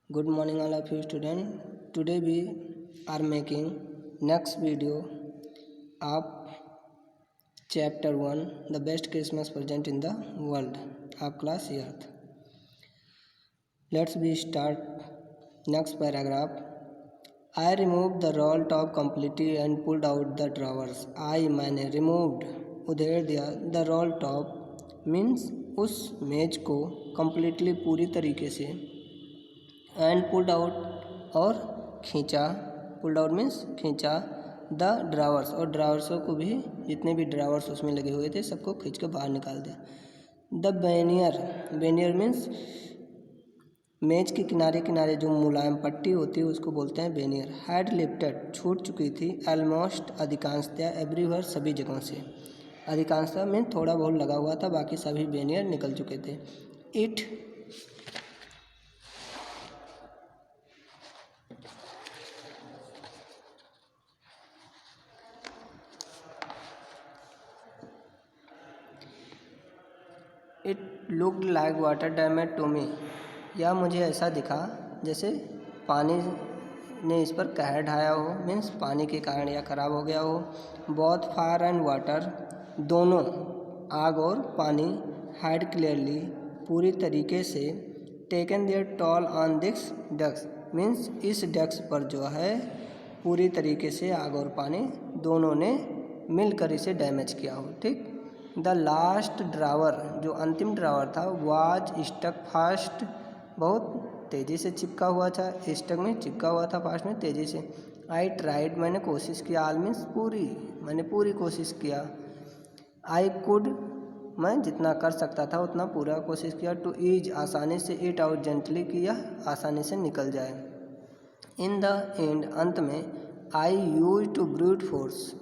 Good morning all of you students. Today we are making next video of chapter 1 the best Christmas present in the world of class Earth. Let's be start next paragraph. I removed the roll top completely and pulled out the drawers. मैंने removed उधेड़ दिया the roll top means उस मेज को completely पूरी तरीके से and pulled out और खींचा पुल्ड आउट मीन्स खींचा द ड्रावर्स और ड्रावर्सों को भी जितने भी ड्रावर्स उसमें लगे हुए थे सबको खींच कर बाहर निकाल दिया। द बेनियर मीन्स मेज के किनारे किनारे जो मुलायम पट्टी होती है उसको बोलते हैं बेनियर। हैड लिफ्टेड छूट चुकी थी ऑलमोस्ट अधिकांशतः एवरीवेयर सभी जगहों से। अधिकांशतः में थोड़ा बहुत लगा हुआ था, बाकी सभी बेनियर निकल चुके थे। It looked like water damage to me, या मुझे ऐसा दिखा जैसे पानी ने इस पर कहर ढाया हो, मीन्स पानी के कारण या ख़राब हो गया हो। बोथ फायर एंड वाटर दोनों आग और पानी हैड क्लियरली पूरी तरीके से taken their toll on this desk means इस डेस्क पर जो है पूरी तरीके से आग और पानी दोनों ने मिलकर इसे डैमेज किया हो। ठीक। द लास्ट ड्रावर जो अंतिम ड्रावर था वाज स्टक फास्ट बहुत तेज़ी से चिपका हुआ था। स्टक में चिपका हुआ था फास्ट में तेज़ी से। आई ट्राइड मैंने कोशिश किया, ऑल मीन्स पूरी, मैंने पूरी कोशिश किया। आई कुड मैं जितना कर सकता था उतना पूरा कोशिश किया। टू ईज आसानी से, इट आउट जेंटली किया आसानी से निकल जाए। इन द एंड अंत में आई यूज टू ब्रूट फोर्स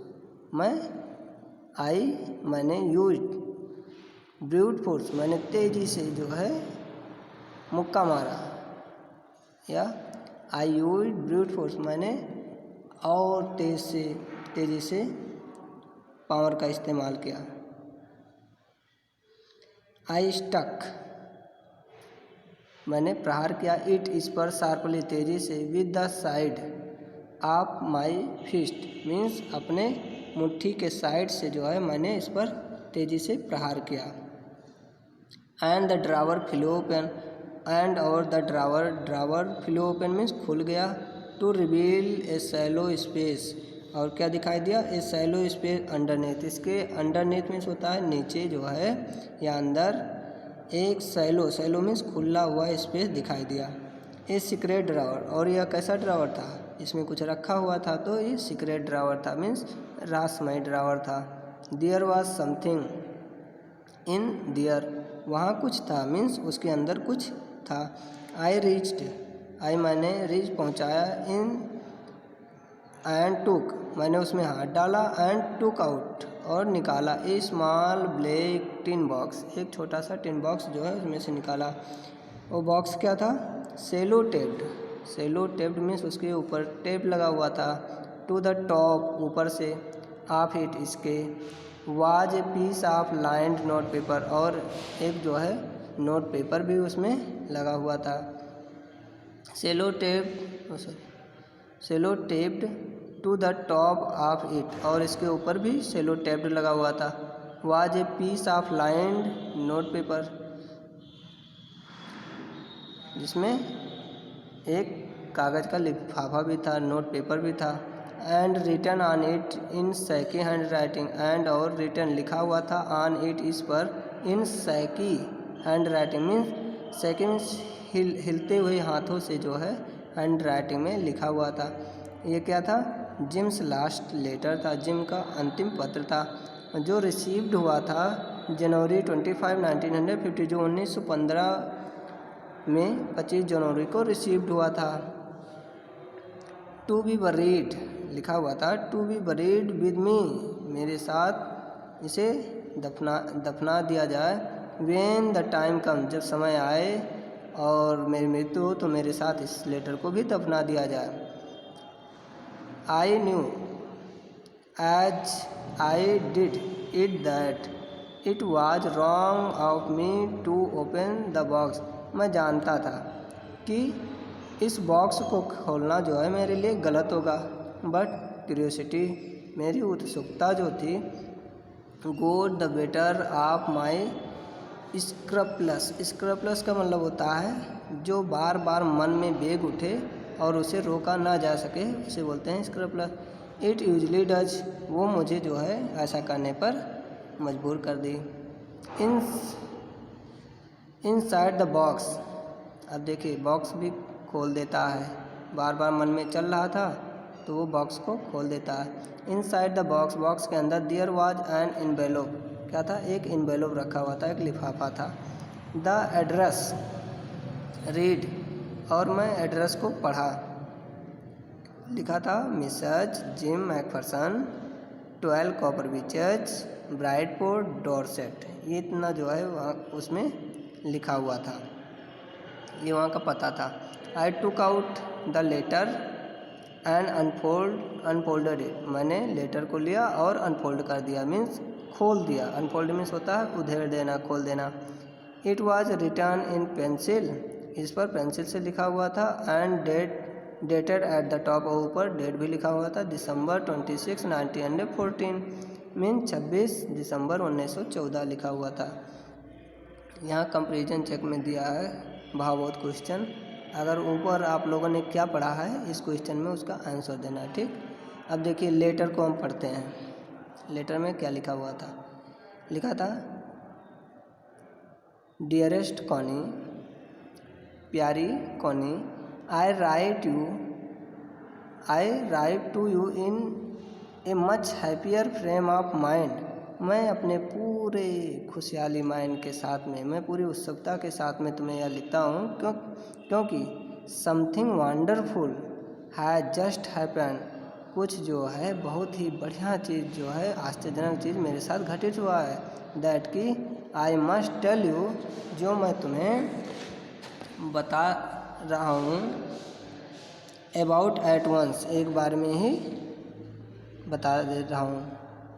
मैंने यूज ब्रूट फोर्स मैंने तेज़ी से जो है मुक्का मारा, या आई यूज ब्रूट फोर्स मैंने और तेज़ी से पावर का इस्तेमाल किया। आई स्टक मैंने प्रहार किया इट इस पर शार्पली तेज़ी से with the side of my fist means अपने मुट्ठी के साइड से जो है मैंने इस पर तेज़ी से प्रहार किया। And the drawer flew open and और the drawer flew open means खुल गया। To reveal a shallow space और क्या दिखाई दिया, ए सैलो स्पेस अंडरनेथ। इसके अंडरनेथ मीन्स होता है नीचे जो है या अंदर एक सैलो मीन्स खुला हुआ स्पेस दिखाई दिया। ए सीक्रेट ड्रावर और यह कैसा ड्रावर था, इसमें कुछ रखा हुआ था तो ये सीक्रेट ड्रावर था मीन्स रहस्यमय ड्रावर था। There was something in there वहाँ कुछ था मीन्स उसके अंदर कुछ था। आई रीच्ड मैंने रीच पहुँचाया। इन एंड टुक मैंने उसमें हाथ डाला। एंड टुक आउट और निकाला। ए स्मॉल ब्लैक टिन बॉक्स एक छोटा सा टिन बॉक्स जो है उसमें से निकाला। वो बॉक्स क्या था, सेलो टेप्ड मीन्स उसके ऊपर टेप लगा हुआ था। टू द टॉप ऊपर से, ऑफ इट इसके, was a piece of lined note paper और एक जो है नोट पेपर भी उसमें लगा हुआ था। Sellotaped to the top of it और इसके ऊपर भी सेलो टेप्ड लगा हुआ था। Was a piece of lined note paper जिसमें एक कागज़ का लिफाफा भी था, नोट पेपर भी था। And written on it in shaky handwriting and और रिटन लिखा हुआ था ऑन इट इस पर in shaky handwriting means shaky means हिलते हुए हाथों से जो है हैंड राइटिंग में लिखा हुआ था। ये क्या था, जिम्स लास्ट लेटर था, जिम का अंतिम पत्र था जो रिसीव्ड हुआ था जनवरी 25, 1950 जो 1915 में 25 जनवरी को रिसीव्ड हुआ था। टू बी बरीड लिखा हुआ था, to be buried with me मेरे साथ इसे दफना दिया जाए। व्हेन द टाइम कम जब समय आए और मेरी मृत्यु हो तो मेरे साथ इस लेटर को भी दफना दिया जाए। I knew as I did it that it was wrong of me to open the box मैं जानता था कि इस बॉक्स को खोलना जो है मेरे लिए गलत होगा, बट क्यूरियोसिटी, मेरी उत्सुकता जो थी, गोड द बेटर ऑफ माई स्क्रप्लस। स्क्रप्लस का मतलब होता है जो बार बार मन में वेग उठे और उसे रोका ना जा सके, उसे बोलते हैं स्क्रप्लस। इट यूजली डज, वो मुझे जो है ऐसा करने पर मजबूर कर दी। इनसाइड द बॉक्स, अब देखिए बॉक्स भी खोल देता है, बार बार मन में चल रहा था तो वो बॉक्स को खोल देता है। इनसाइड द बॉक्स, बॉक्स के अंदर देयर वाज एन एनवेलोप, क्या था, एक एनवेलोप रखा हुआ था, एक लिफाफा था। द एड्रेस रीड, और मैं एड्रेस को पढ़ा, लिखा था Mrs Jim McPherson, 12 Copper Beeches, Brightport, Dorset. ये इतना जो है वहाँ उसमें लिखा हुआ था, ये वहाँ का पता था। I took out the letter and unfolded it, मैंने लेटर को लिया और अनफोल्ड कर दिया, मीन्स खोल दिया। अनफोल्ड मीन्स होता है उधेड़ देना, खोल देना। It was written in pencil, इस पर पेंसिल से लिखा हुआ था। And dated at the top, और ऊपर डेट भी लिखा हुआ था, December 26, 1914, मीन 26 दिसंबर 1914 लिखा हुआ था। यहाँ कंपेरिजन चेक में दिया है भावोत क्वेश्चन, अगर ऊपर आप लोगों ने क्या पढ़ा है इस क्वेश्चन में उसका आंसर देना है, ठीक। अब देखिए लेटर को हम पढ़ते हैं। लेटर में क्या लिखा हुआ था, लिखा था डियरेस्ट कॉनी, प्यारी Connie, I write to you in a much happier frame of mind, मैं अपने पूरे खुशहाली माइंड के साथ में, मैं पूरी उत्सुकता के साथ में तुम्हें यह लिखता हूँ क्योंकि something wonderful has just happened, कुछ जो है बहुत ही बढ़िया चीज़ जो है, आश्चर्यजनक चीज़ मेरे साथ घटित हुआ है। दैट कि आई मस्ट टेल यू, जो मैं तुम्हें बता रहा हूँ, अबाउट एट वंस, एक बार में ही बता दे रहा हूँ,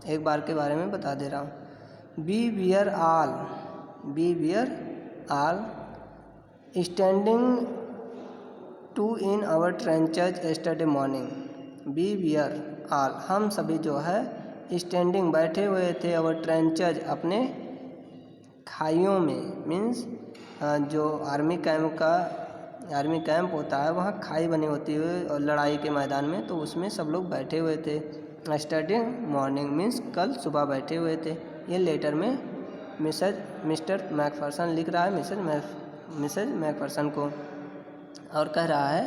एक बार के बारे में बता दे रहा हूँ। We were all standing to in our trenches yesterday morning, we were all, हम सभी जो है स्टैंडिंग बैठे हुए थे, आवर ट्रेंचेज, अपने खाइयों में, मीन्स जो आर्मी कैंप होता है वहाँ खाई बनी होती है और लड़ाई के मैदान में, तो उसमें सब लोग बैठे हुए थे। एस्टरडे मॉर्निंग मीन्स कल सुबह बैठे हुए थे। ये लेटर में मिस्टर मैकफरसन लिख रहा है मिसेज मैकफरसन को, और कह रहा है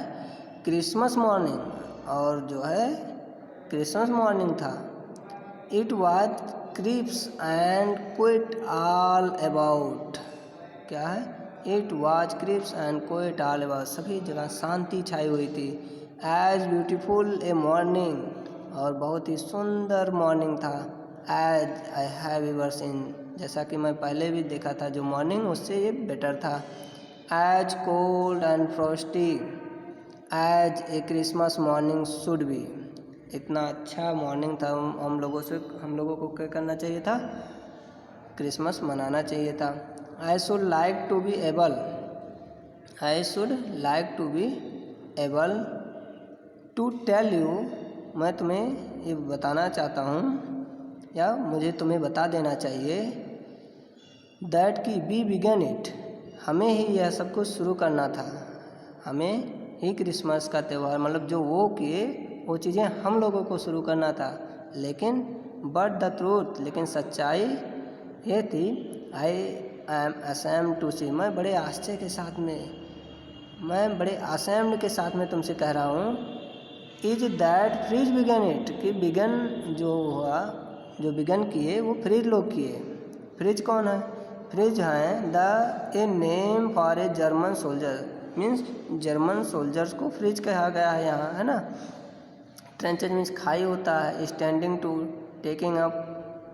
क्रिसमस मॉर्निंग, और जो है क्रिसमस मॉर्निंग था। It was crisp and quiet all about, क्या है, it was crisp and quiet all about, सभी जगह शांति छाई हुई थी। एज ब्यूटीफुल ए मॉर्निंग, और बहुत ही सुंदर मॉर्निंग था। As I have ever seen, जैसा कि मैं पहले भी देखा था जो मॉर्निंग, उससे ये बेटर था। As cold and frosty as a Christmas morning should be, इतना अच्छा मॉर्निंग था। हम लोगों को क्या करना चाहिए था, क्रिसमस मनाना चाहिए था। I should like to be able to tell you, मैं तुम्हें ये बताना चाहता हूँ, या मुझे तुम्हें बता देना चाहिए, दैट कि वी बिगन इट, हमें ही यह सब कुछ शुरू करना था, हमें ही क्रिसमस का त्यौहार, मतलब जो वो किए वो चीज़ें हम लोगों को शुरू करना था। लेकिन बट द ट्रूथ, लेकिन सच्चाई ये थी, आई एम असेम्ड टू सी, मैं बड़े आश्चर्य के साथ में, मैं बड़े असेम्ड के साथ में तुमसे कह रहा हूँ, is that Fritz began it, कि बिगन जो हुआ, जो बिगन किए वो फ्रिज लोग किए। फ्रिज कौन है, फ्रिज हैं the a name for a German soldier, means German soldiers को फ्रिज कहा गया है यहाँ, है ना। ट्रेंचेज मीन्स खाई होता है। Standing to, taking up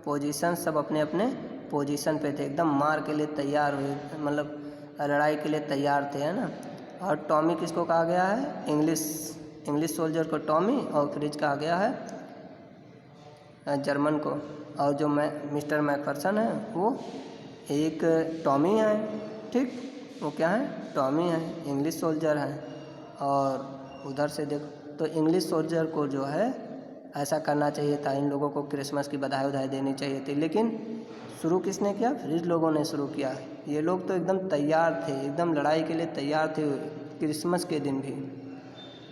position, सब अपने अपने पोजीशन पे थे, एकदम मार के लिए तैयार हुए, मतलब लड़ाई के लिए तैयार थे, है ना। और टॉमी किसको कहा गया है, इंग्लिश सोल्जर को टॉमी, और फ्रिज कहा गया है जर्मन को। और जो मिस्टर मैकफरसन है वो एक टॉमी है, ठीक, वो क्या है, टॉमी है, इंग्लिश सोल्जर है। और उधर से देखो तो इंग्लिश सोल्जर को जो है ऐसा करना चाहिए था, इन लोगों को क्रिसमस की बधाई देनी चाहिए थी, लेकिन शुरू किसने किया? फ्रेंच लोगों ने शुरू किया। ये लोग तो एकदम तैयार थे, एकदम लड़ाई के लिए तैयार थे क्रिसमस के दिन भी।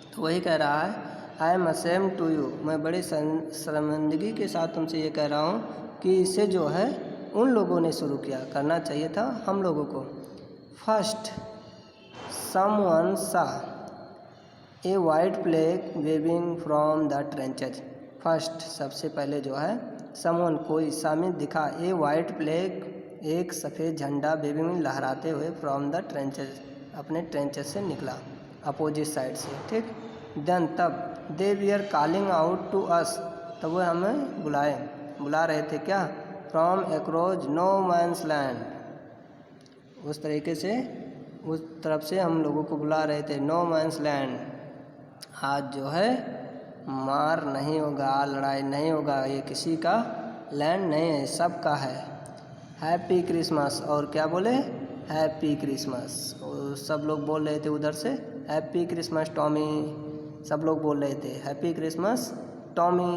तो वही कह रहा है, आई एम असेम टू यू, मैं बड़ी शर्मिंदगी के साथ तुमसे ये कह रहा हूँ कि इसे जो है उन लोगों ने शुरू किया, करना चाहिए था हम लोगों को। First someone saw a white flag waving from the trenches. First सबसे पहले जो है समवन कोई सामने दिखा, ए वाइट फ्लैग एक सफ़ेद झंडा वेविंग लहराते हुए फ्रॉम द ट्रेंचेज अपने ट्रेंचेज से निकला, अपोजिट साइड से, ठीक। देन तब they were calling out to us, तब वो हमें बुला रहे थे क्या? From across no man's land, उस तरीके से उस तरफ से हम लोगों को बुला रहे थे, नो मैंस लैंड। आज जो है मार नहीं होगा, लड़ाई नहीं होगा, ये किसी का लैंड नहीं है, सबका है। हैप्पी क्रिसमस, और क्या बोले? Happy Christmas. और सब लोग बोल रहे थे उधर से हैप्पी क्रिसमस टॉमी, सब लोग बोल रहे थे happy Christmas Tommy,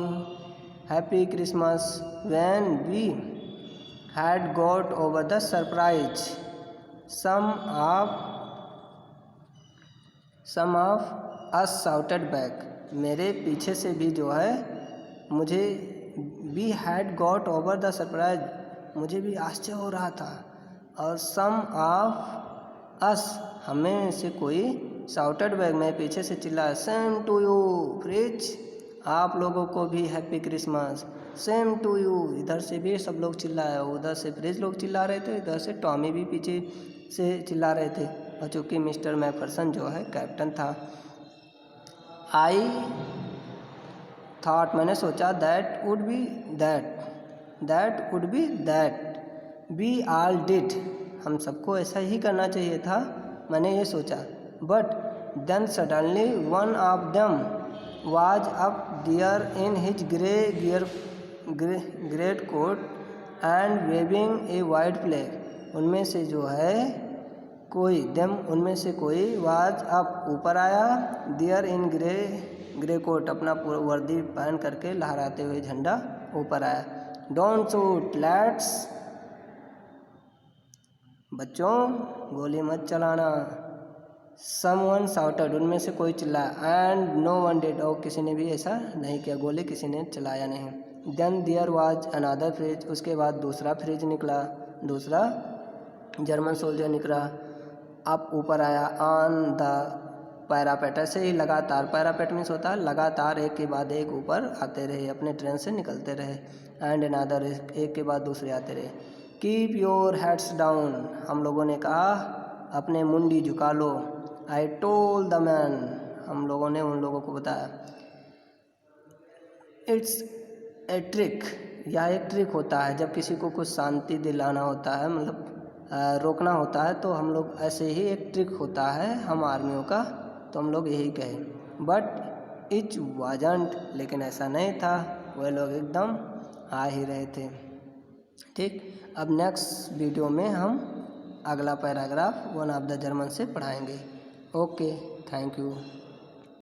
happy Christmas. When we had got over the surprise some of us shouted back, मेरे पीछे से भी जो है मुझे, we had got over the surprise, मुझे भी आश्चर्य हो रहा था, और सम ऑफ अस, हमें से कोई, शाउटेड बैक, मैं पीछे से चिल्लाया, सेम टू यू फ्रिज, आप लोगों को भी happy Christmas, same to you. इधर से भी सब लोग चिल्लाए, उधर से फ्रिज लोग चिल्ला रहे थे, इधर से टॉमी भी पीछे से चिल्ला रहे थे, और चूँकि मिस्टर मैकफरसन जो है कैप्टन था। आई थॉट, मैंने सोचा, that would be that we all did, हम सबको ऐसा ही करना चाहिए था, मैंने ये सोचा। But then suddenly one of them was up there in his greatcoat and waving a white flag, उनमें से जो है कोई, देम उनमें से कोई, वाज अप ऊपर आया, देयर इन ग्रे कोट, अपना पूरा वर्दी पहन करके लहराते हुए झंडा ऊपर आया। डोंट शूट लेट्स, बच्चों गोली मत चलाना। समवन शाउटेड, उनमें से कोई चिल्लाया, एंड नो वन डिड, और किसी ने भी ऐसा नहीं किया, गोली किसी ने चलाया नहीं। Then there was another Fritz, उसके बाद दूसरा फ्रिज निकला, दूसरा जर्मन सोल्जर निकला, अब ऊपर आया, ऑन द पैरापेट, ऐसे ही लगातार, पैरापेट मीन्स होता है लगातार एक के बाद एक ऊपर आते रहे, अपने ट्रेन से निकलते रहे, एंड अनदर, एक के बाद दूसरे आते रहे। कीप योर हेड्स डाउन, हम लोगों ने कहा अपने मुंडी झुका लो। आई टोल्ड द मैन, हम लोगों ने उन लोगों को बताया। इट्स ए ट्रिक, यह एक ट्रिक होता है, जब किसी को कुछ शांति दिलाना होता है, मतलब रोकना होता है, तो हम लोग ऐसे ही, एक ट्रिक होता है हम आर्मियों का, तो हम लोग यही कहें। बट इट वाजंट, लेकिन ऐसा नहीं था, वह लोग एकदम आ ही रहे थे, ठीक। अब नेक्स्ट वीडियो में हम अगला paragraph one of the German से पढ़ाएंगे। Okay, thank you.